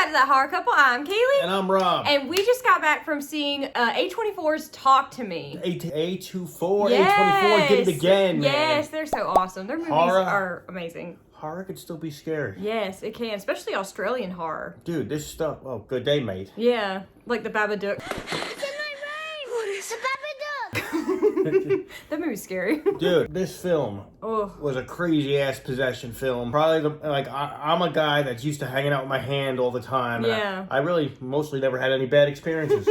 back to That Horror Couple. I'm Kaylee. And I'm Rob. And we just got back from seeing A24's Talk to Me. A24, Yes. A24, did it again, man. Yes, they're so awesome. Their movies are amazing. Horror can still be scary. Yes, it can, especially Australian horror. Dude, this stuff, oh, good day, mate. Yeah, like the Babadook. That movie's scary. Dude, this film was a crazy ass possession film. Probably I'm a guy that's used to hanging out with my hand all the time. Yeah. I really mostly never had any bad experiences.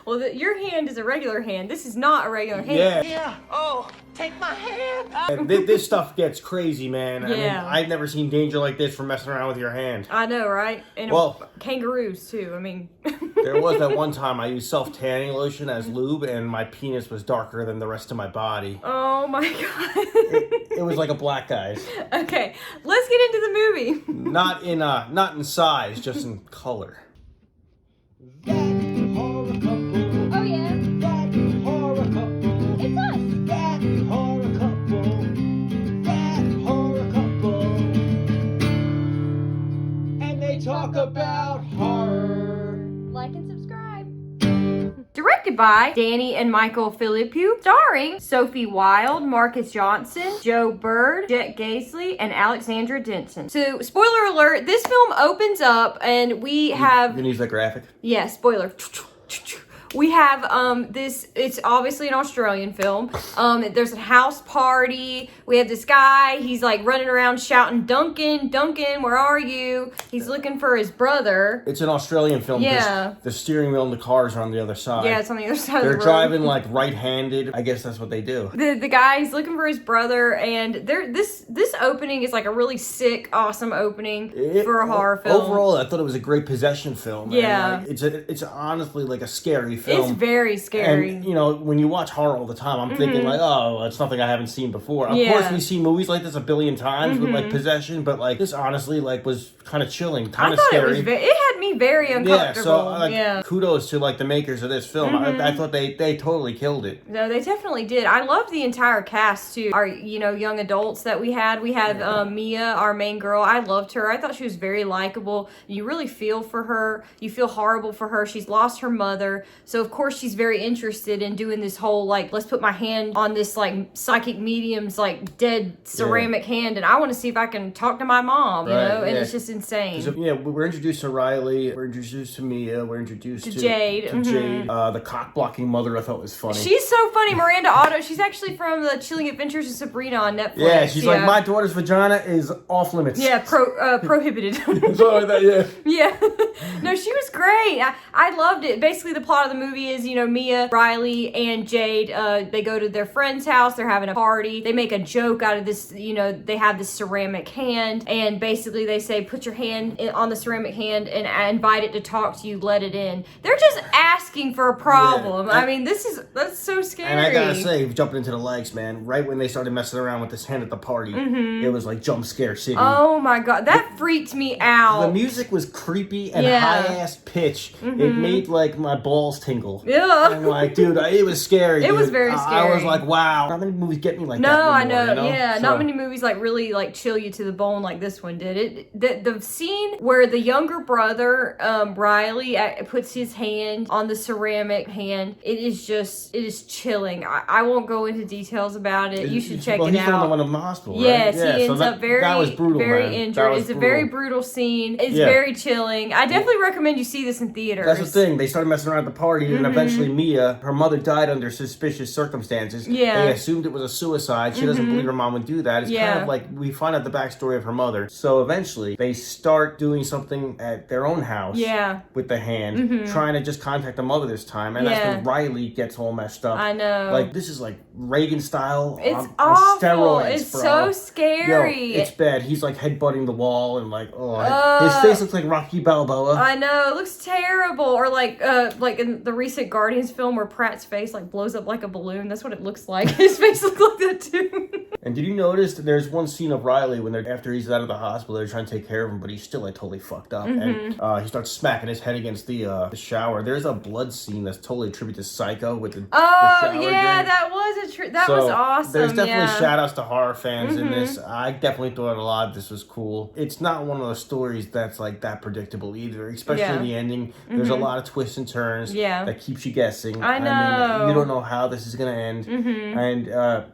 Well, your hand is a regular hand. This is not a regular hand. Yeah. Oh, take my hand. And this stuff gets crazy, man. Yeah. I mean, I've never seen danger like this from messing around with your hand. I know, right? And kangaroos, too. I mean... There was that one time I used self-tanning lotion as lube, and my penis was darker than the rest of my body. Oh, my God. It was like a black guy's. Okay, let's get into the movie. Not in size, just in color. That horror couple. Oh, yeah. That horror couple. It's us. That horror couple. That horror couple. And they talk about horror. Like and subscribe. Directed by Danny and Michael Philippou, starring Sophie Wilde, Marcus Johnson, Joe Bird, Jet Gaisley, and Alexandra Denson. So, spoiler alert, this film opens up and we have... You can use that graphic? Yeah, spoiler. We have it's obviously an Australian film. There's a house party. We have this guy, he's like running around shouting, Duncan, where are you? He's looking for his brother. It's an Australian film. Yeah. The steering wheel and the cars are on the other side. Yeah, it's on the other side of They're the road. driving like right-handed. I guess that's what they do. The guy's looking for his brother, and this opening is like a really sick, awesome opening for a horror film. Overall, I thought it was a great possession film. Yeah. And, like, it's honestly like a scary film. It's very scary. And, you know, when you watch horror all the time, I'm thinking like, oh, it's something I haven't seen before. Of course, we've seen movies like this a billion times with like possession, but like this honestly like was kind of chilling, kind of scary. It had me very uncomfortable. Kudos to like the makers of this film. I thought they totally killed it. No, they definitely did. I loved the entire cast too. Our young adults that we had. We had Mia, our main girl. I loved her. I thought she was very likable. You really feel for her. You feel horrible for her. She's lost her mother, so of course she's very interested in doing this whole like, let's put my hand on this like psychic medium's like dead ceramic hand, and I want to see if I can talk to my mom. You know, and it's just insane. Yeah, we're introduced to Riley. We're introduced to Mia. We're introduced to Jade. Jade. The cock-blocking mother I thought was funny. She's so funny. Miranda Otto. She's actually from the Chilling Adventures of Sabrina on Netflix. Yeah, she's like, my daughter's vagina is off limits. Yeah, prohibited. Something like that, yeah. Yeah. No, she was great. I loved it. Basically, the plot of the movie is, Mia, Riley, and Jade, they go to their friend's house. They're having a party. They make a joke out of this, they have this ceramic hand, and basically they say, put your hand on the ceramic hand and invite it to talk to you, let it in. They're just asking for a problem. Yeah. I mean, that's so scary. And I gotta say, jumping into the legs, man, right when they started messing around with this hand at the party, it was like jump scare city. Oh my God, that freaked me out. The music was creepy and high-ass pitch. It made like my balls tingle. Yeah. And like, dude, it was scary. It was very scary. I was like, wow. Not many movies get me like that. No, anymore, I know. Yeah, So- not many movies like really like chill you to the bone like this one did. The scene where the younger brother, Riley, puts his hand on the ceramic hand, it is chilling. I won't go into details about it. You should check it he's out. the one that went to the hospital, right? Yes, he ends up that was brutal, very man. injured. It's a very brutal scene. It's very chilling. I definitely recommend you see this in theaters. That's the thing. They started messing around at the party, and eventually Mia, her mother died under suspicious circumstances. Yeah. They assumed it was a suicide. She doesn't believe her mom would do that. It's kind of like we find out the backstory of her mother. So eventually, they start doing something at their own house with the hand, trying to just contact the mother this time. And that's when Riley gets all messed up. I know. Like, this is like Reagan style. It's on awful. steroids, It's bro. so scary. Yo, it's bad. He's like headbutting the wall and like, his face looks like Rocky Balboa. I know, it looks terrible. Or like in the recent Guardians film where Pratt's face like blows up like a balloon. That's what it looks like. His face looks like that too. And did you notice that there's one scene of Riley when they're after he's out of the hospital, they're trying to take care of him, but he's still like totally fucked up, and he starts smacking his head against the shower. There's a blood scene that's totally attributed to Psycho with the shower drain. That was awesome. There's definitely shout outs to horror fans in this. I definitely thought a lot of this was cool. It's not one of those stories that's like that predictable either, especially the ending. There's a lot of twists and turns that keeps you guessing. I know. mean, you don't know how this is gonna end, and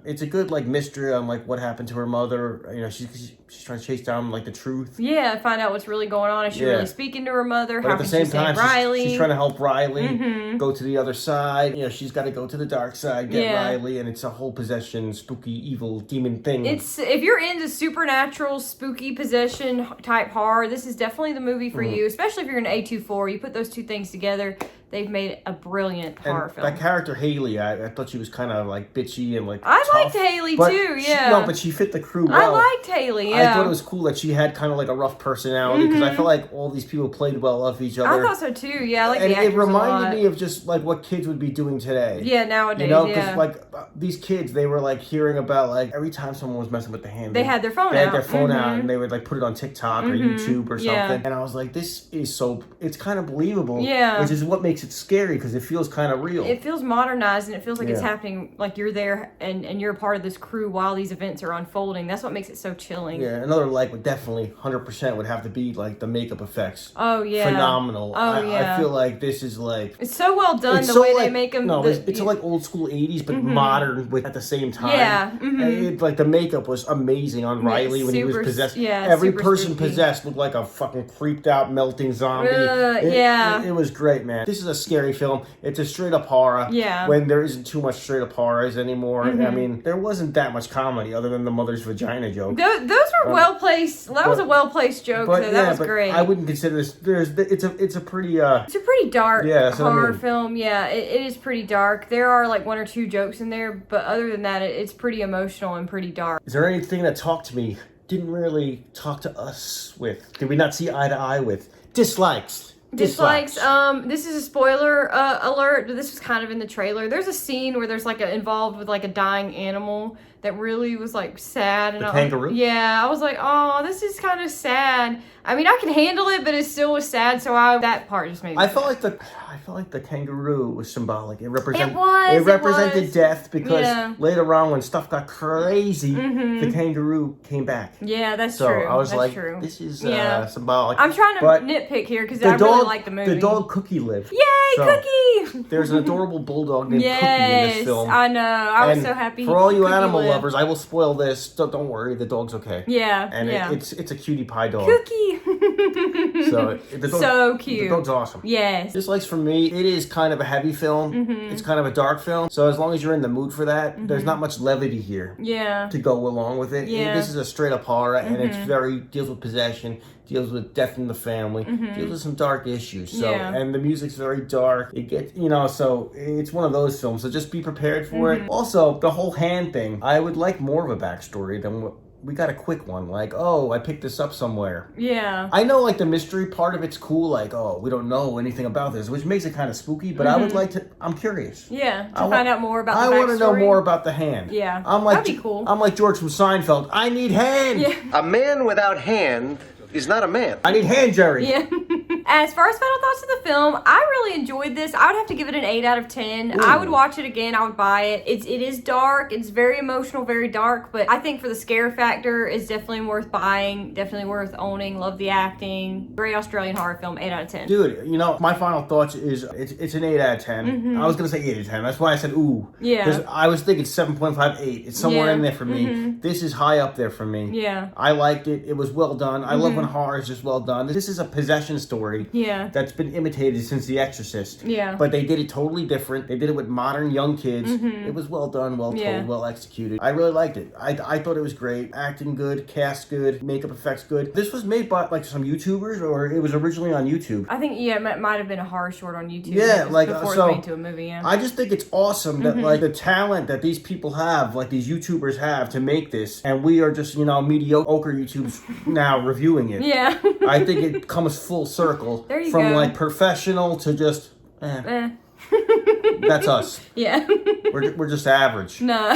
it's a good like mystery on like what happened to her mother. You know, she's trying to chase down like the truth. Yeah, find out what's really going on. Is she really speaking to her mother? But how at the can same she time, save Riley? She's trying to help Riley go to the other side. You know, she's got to go to the dark side, get Riley, and it's a whole possession, spooky, evil, demon thing. It's if you're into supernatural, spooky possession type horror, this is definitely the movie for you. Especially if you're an A24, you put those two things together. They've made a brilliant horror film. That character Haley, I thought she was kind of like bitchy and like I tough, liked Haley too. but she fit the crew well. I liked Haley. Yeah, I thought it was cool that she had kind of like a rough personality because I feel like all these people played well off each other. I thought so too. Yeah, I like and the actors it reminded a lot. me of just like what kids would be doing today. Yeah, nowadays. You know, because like these kids, they were like hearing about like every time someone was messing with the hand, they had their phone out. They had their phone out and they would like put it on TikTok or YouTube or something. And I was like, this is it's kind of believable. Yeah, which is what makes it scary because it feels kind of real. It feels modernized and it feels like it's happening, like you're there and you're a part of this crew while these events are unfolding. That's what makes it so chilling. Yeah, another like would definitely 100% would have to be like the makeup effects. Oh yeah, phenomenal. I feel like this is like it's so well done the way they make them. No, it's like old school 80s but modern with at the same time. Yeah, like the makeup was amazing on Riley when he was possessed. Yeah, every person possessed looked like a fucking creeped out melting zombie. It was great, man. This is a scary film. It's a straight up horror. Yeah. When there isn't too much straight up horrors anymore. I mean, there wasn't that much comedy other than the mother's vagina joke. Those were well placed. That was a well placed joke. That was great. I wouldn't consider this. It's a pretty dark horror film. Yeah, it is pretty dark. There are like one or two jokes in there, but other than that, it's pretty emotional and pretty dark. Is there anything that talked to me? Didn't really talk to us with? Did we not see eye to eye with? Dislikes. Dislikes. This is a spoiler alert, but this was kind of in the trailer. There's a scene where there's like involved with like a dying animal that really was like sad. And the kangaroo? Yeah, I was like, oh, this is kind of sad. I mean, I can handle it, but it still was sad. So that part just made me. I felt like the kangaroo was symbolic. It represented death because later on when stuff got crazy, the kangaroo came back. Yeah, that's true. So I was like, true. This is symbolic. I'm trying to nitpick here because I really like the movie. The dog Cookie lived. Yay, Cookie! There's an adorable bulldog named Cookie in this film. I know. I was so happy. For all you animal lovers, I will spoil this. Don't worry, the dog's okay. Yeah, and it's a cutie pie dog. Cookie. So cute. The dog's awesome. Yes. Dislikes for me, it is kind of a heavy film. It's kind of a dark film. So as long as you're in the mood for that, there's not much levity here. Yeah. To go along with it. Yeah. This is a straight up horror, and it's deals with possession, deals with death in the family, deals with some dark issues. So and the music's very dark. It gets so it's one of those films. So just be prepared for it. Also, the whole hand thing. I would like more of a backstory than what. We got a quick one, like, oh, I picked this up somewhere. Yeah. I know, like, the mystery part of it's cool, like, oh, we don't know anything about this, which makes it kind of spooky, but I would like to, I'm curious. Yeah, to find out more about the backstory. I want to know more about the hand. Yeah, that'd be cool. I'm like George from Seinfeld. I need hand! Yeah. A man without hand is not a man. I need hand, Jerry. Yeah. As far as final thoughts of the film, I really enjoyed this. I would have to give it an 8 out of 10. Ooh. I would watch it again. I would buy it. It is dark. It's very emotional, very dark. But I think for the scare factor, it's definitely worth buying. Definitely worth owning. Love the acting. Great Australian horror film. 8 out of 10. Dude, my final thoughts is it's an 8 out of 10. I was going to say 8 out of 10. That's why I said ooh. Yeah. Because I was thinking 7.5, 8. It's somewhere in there for me. This is high up there for me. Yeah. I liked it. It was well done. I love when horror is just well done. This is a possession story. Yeah. That's been imitated since The Exorcist. Yeah. But they did it totally different. They did it with modern young kids. It was well done, well told, well executed. I really liked it. I thought it was great. Acting good, cast good, makeup effects good. This was made by like some YouTubers, or it was originally on YouTube. I think it might have been a horror short on YouTube. Yeah, like before so. It was made to a movie. Yeah. I just think it's awesome that like the talent that these people have, like these YouTubers have, to make this, and we are just mediocre YouTubers now reviewing it. Yeah. I think it comes full circle from like professional to just That's us. Yeah. We're just average. No.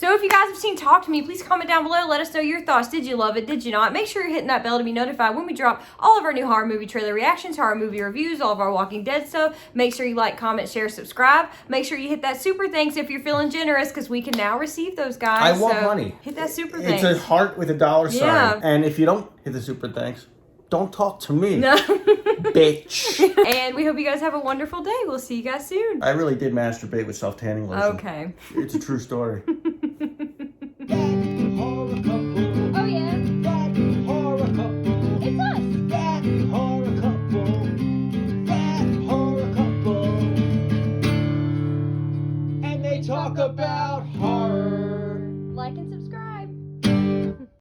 So if you guys have seen Talk to Me, please comment down below. Let us know your thoughts. Did you love it? Did you not? Make sure you're hitting that bell to be notified when we drop all of our new horror movie trailer reactions, horror movie reviews, all of our Walking Dead stuff. Make sure you like, comment, share, subscribe. Make sure you hit that super thanks if you're feeling generous, because we can now receive those, guys. I want money. Hit that super thanks. It's a heart with a dollar sign. Yeah. And if you don't hit the super thanks, don't talk to me. No. Bitch. And we hope you guys have a wonderful day. We'll see you guys soon. I really did masturbate with self-tanning lotion. Okay. It's a true story. That horror couple. Oh, yeah. That horror couple. It's us. That horror couple. That horror couple. And they talk about